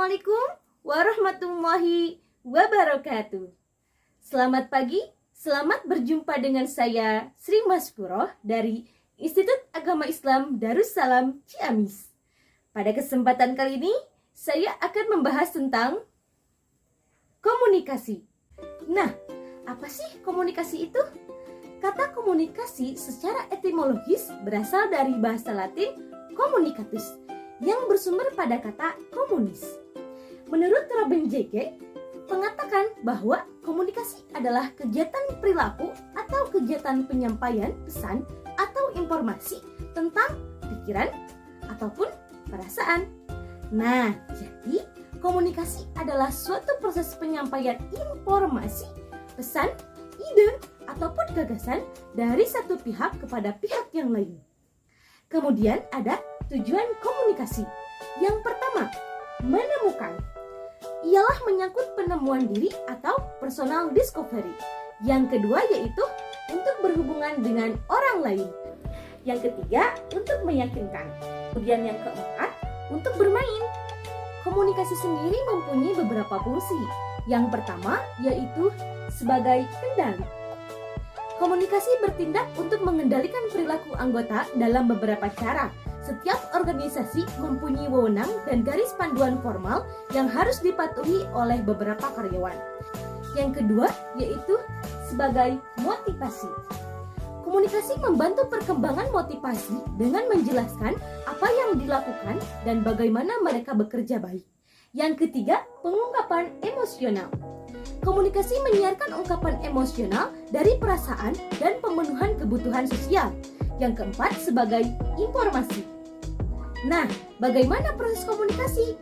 Assalamualaikum warahmatullahi wabarakatuh. Selamat pagi, selamat berjumpa dengan saya Sri Maspuroh dari Institut Agama Islam Darussalam Ciamis. Pada kesempatan kali ini, saya akan membahas tentang komunikasi. Nah, apa sih komunikasi itu? Kata komunikasi secara etimologis berasal dari bahasa Latin communicatus yang bersumber pada kata komunis. Menurut Robin J.K. mengatakan bahwa komunikasi adalah kegiatan perilaku atau kegiatan penyampaian pesan atau informasi tentang pikiran ataupun perasaan. Nah, jadi komunikasi adalah suatu proses penyampaian informasi, pesan, ide, ataupun gagasan dari satu pihak kepada pihak yang lain. Kemudian ada tujuan komunikasi. Yang pertama, menemukan. Ialah menyangkut penemuan diri atau personal discovery. Yang kedua yaitu untuk berhubungan dengan orang lain. Yang ketiga, untuk meyakinkan. Kemudian yang keempat, untuk bermain. Komunikasi sendiri mempunyai beberapa fungsi. Yang pertama yaitu sebagai kendali. Komunikasi bertindak untuk mengendalikan perilaku anggota dalam beberapa cara. Setiap organisasi mempunyai wewenang dan garis panduan formal yang harus dipatuhi oleh beberapa karyawan. Yang kedua yaitu sebagai motivasi. Komunikasi membantu perkembangan motivasi dengan menjelaskan apa yang dilakukan dan bagaimana mereka bekerja baik. Yang ketiga, pengungkapan emosional. Komunikasi menyiarkan ungkapan emosional dari perasaan dan pemenuhan kebutuhan sosial. Yang keempat, sebagai informasi. Nah, bagaimana proses komunikasi?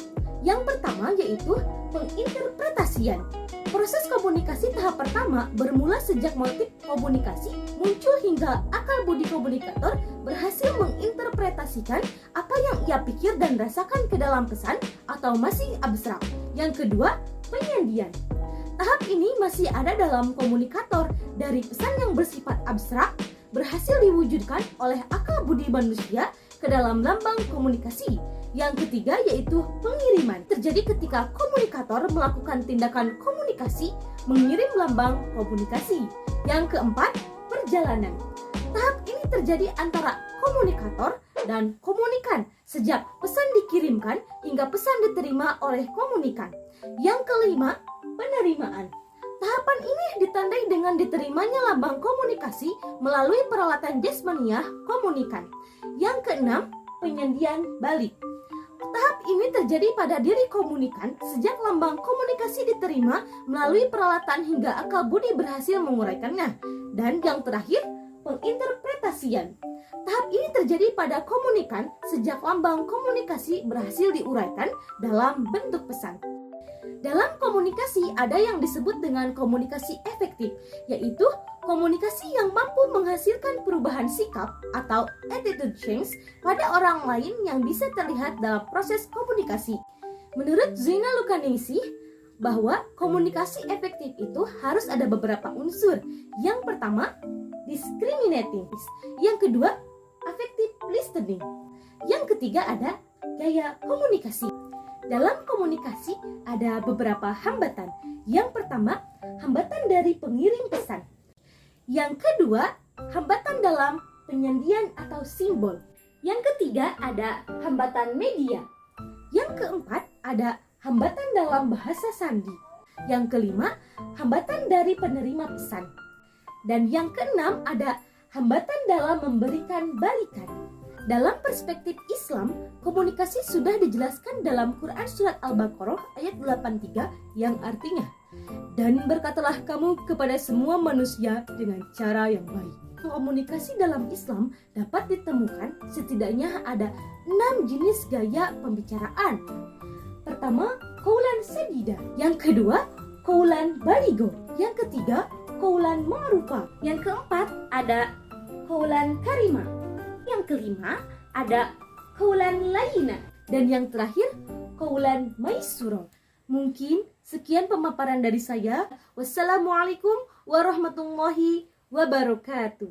Yang pertama yaitu penginterpretasian. Proses komunikasi tahap pertama bermula sejak motif komunikasi muncul hingga akal budi komunikator berhasil menginterpretasikan apa yang ia pikir dan rasakan ke dalam pesan atau masih abstrak. Yang kedua, penyandian. Tahap ini masih ada dalam komunikator dari pesan yang bersifat abstrak berhasil diwujudkan oleh akal budi manusia ke dalam lambang komunikasi. Yang ketiga yaitu pengiriman. Terjadi ketika komunikator melakukan tindakan komunikasi mengirim lambang komunikasi. Yang keempat, perjalanan. Tahap ini terjadi antara komunikator dan komunikan sejak pesan dikirimkan hingga pesan diterima oleh komunikan. Yang kelima, penerimaan. Tahapan ini ditandai dengan diterimanya lambang komunikasi melalui peralatan jasmaniah komunikan. Yang keenam, penyandian balik. Tahap ini terjadi pada diri komunikan sejak lambang komunikasi diterima melalui peralatan hingga akal budi berhasil menguraikannya. Dan yang terakhir, penginterpretasian. Tahap ini terjadi pada komunikan sejak lambang komunikasi berhasil diuraikan dalam bentuk pesan. Dalam komunikasi ada yang disebut dengan komunikasi efektif, yaitu komunikasi yang mampu menghasilkan perubahan sikap atau attitude change pada orang lain yang bisa terlihat dalam proses komunikasi. Menurut Zina Lukanisi, bahwa komunikasi efektif itu harus ada beberapa unsur. Yang pertama, discriminating. Yang kedua, affective listening. Yang ketiga ada gaya komunikasi. Dalam komunikasi ada beberapa hambatan. Yang pertama, hambatan dari pengirim pesan. Yang kedua, hambatan dalam penyandian atau simbol. Yang ketiga ada hambatan media. Yang keempat ada hambatan dalam bahasa sandi. Yang kelima, hambatan dari penerima pesan. Dan yang keenam ada hambatan dalam memberikan balikan. Dalam perspektif Islam, komunikasi sudah dijelaskan dalam Quran Surat Al-Baqarah ayat 83 yang artinya, "Dan berkatalah kamu kepada semua manusia dengan cara yang baik." Komunikasi dalam Islam dapat ditemukan setidaknya ada 6 jenis gaya pembicaraan. Pertama, qaulan sadida. Yang kedua, qaulan baligo. Yang ketiga, qaulan ma'rufa. Yang keempat, ada qaulan karimah. Yang kelima ada qaulan layyina, dan yang terakhir qaulan maisura. Mungkin sekian pemaparan dari saya. Wassalamualaikum warahmatullahi wabarakatuh.